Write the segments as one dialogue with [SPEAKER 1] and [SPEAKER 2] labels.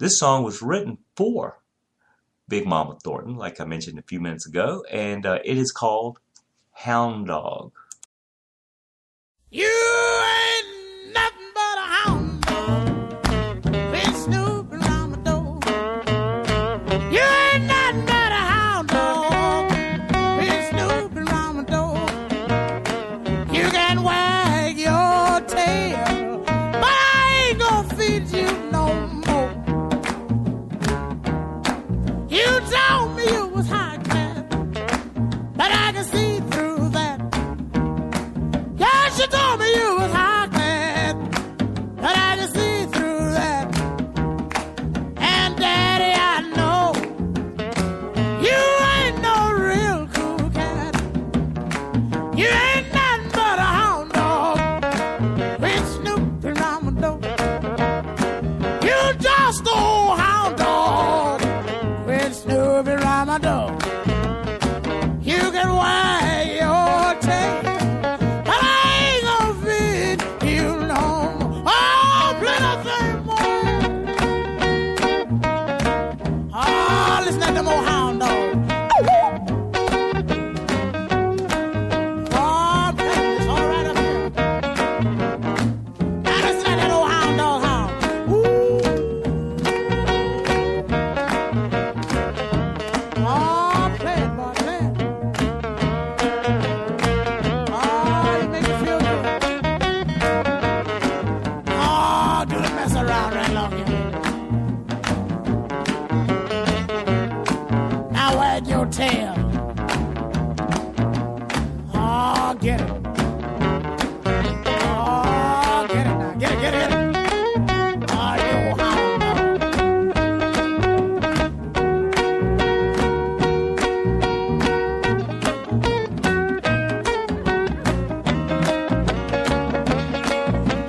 [SPEAKER 1] This song was written for Big Mama Thornton, like I mentioned a few minutes ago, and it is called Hound Dog.
[SPEAKER 2] You ain't nothing but a hound dog, been snooping around my door. You ain't nothing but a hound dog, been snooping around my door. You can wag your tail, but I ain't gonna feed you no more. You told me you was high class, but I can see through that. Yes, you told me you was high class, but I can see through that. And Daddy, I know you ain't no real cool cat. You ain't nothing but a hound dog, been snooping around my door. You just old hound dog, been snooping around my door. You can wag your tail, but I ain't gonna feed you no more. Oh, plenty more. Oh, listen to them old hound dogs. Oh, plenty, it's all right up here. Now listen to that old hound dog hound. Ooh. Oh, play it, boy, play it. Oh, you make me feel good. Oh, do the mess around right along here. Now wag your tail. Oh, get it. Oh, get it now. Get it, get it, get it. Oh, you hound dog.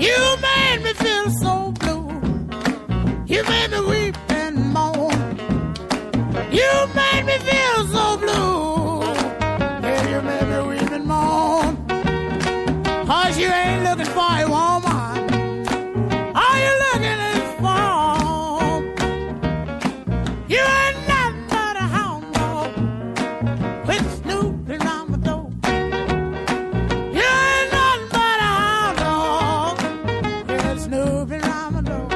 [SPEAKER 2] You made me feel so blue. You made me weep and moan. You made me feel so blue. Yeah, you made me weep and moan. 'Cause you ain't looking for a woman. All you looking is for. You ain't nothing but a hound dog, quit snooping around my door. You ain't nothing but a hound dog, quit snooping around my door.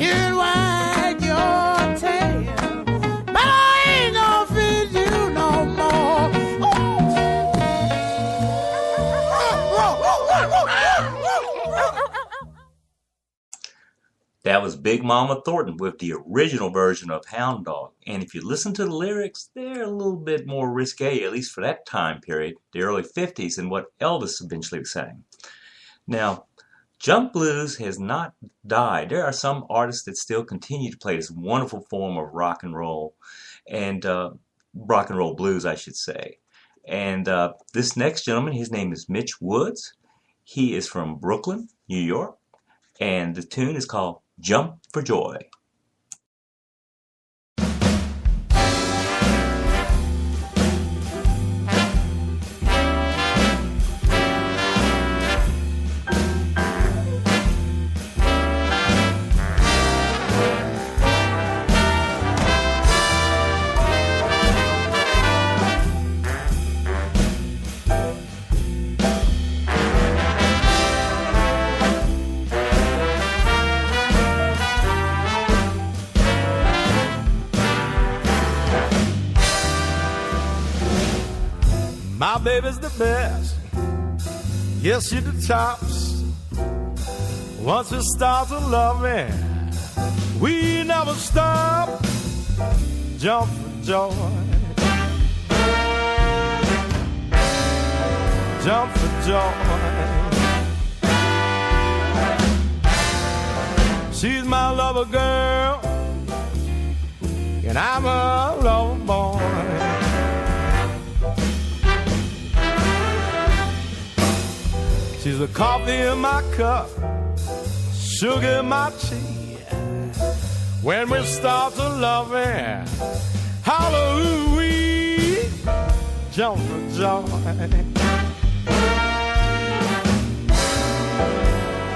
[SPEAKER 2] You can wag your tail, but I ain't gonna feed you no more.
[SPEAKER 1] That was Big Mama Thornton with the original version of Hound Dog. And if you listen to the lyrics, they're a little bit more risque, at least for that time period, the early 50s, than what Elvis eventually sang. Now, jump blues has not died. There are some artists that still continue to play this wonderful form of rock and roll, and rock and roll blues, I should say. And this next gentleman, his name is Mitch Woods. He is from Brooklyn, New York, and the tune is called Jump for Joy.
[SPEAKER 3] My baby's the best. Yes, she's the tops. Once we start to loving, we never stop. Jump for joy. Jump for joy. She's my lover girl, and I'm a lover boy. She's the coffee in my cup, sugar in my tea. When we start to loving, hallelujah, jump for joy.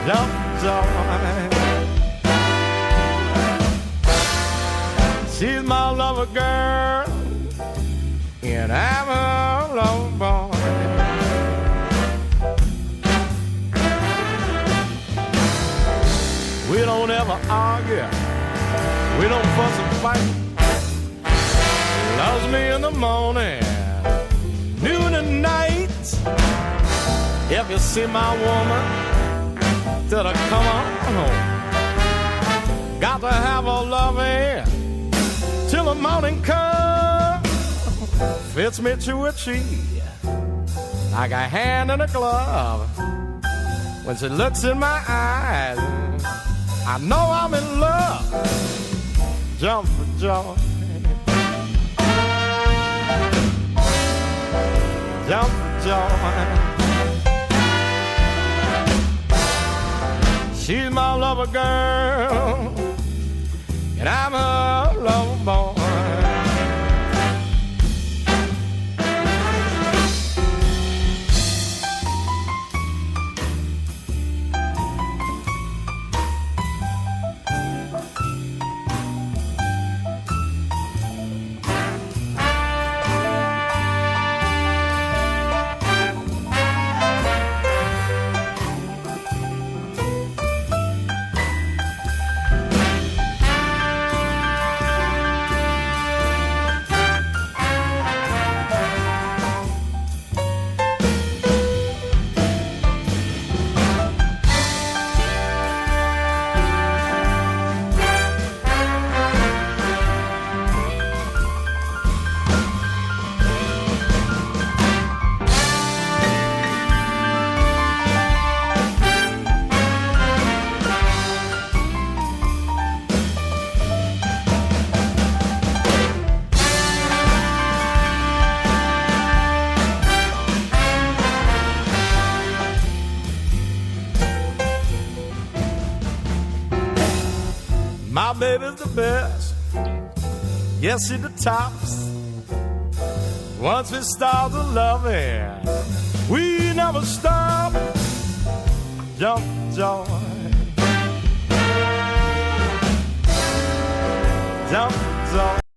[SPEAKER 3] Jump for joy. She's my lover girl, and I'm her lover boy. We don't ever argue, we don't fuss and fight. Loves me in the morning, noon and night. If you see my woman, tell her come on home. Got to have a loving till the morning comes. Fits me to a tree like a hand in a glove. When she looks in my eyes, I know I'm in love. Jump for joy, jump for joy. She's my lover girl, and I'm her lover boy. My baby's the best, yes, she's the tops. Once we start to loving, we never stop. Jump, joy, jump, joy.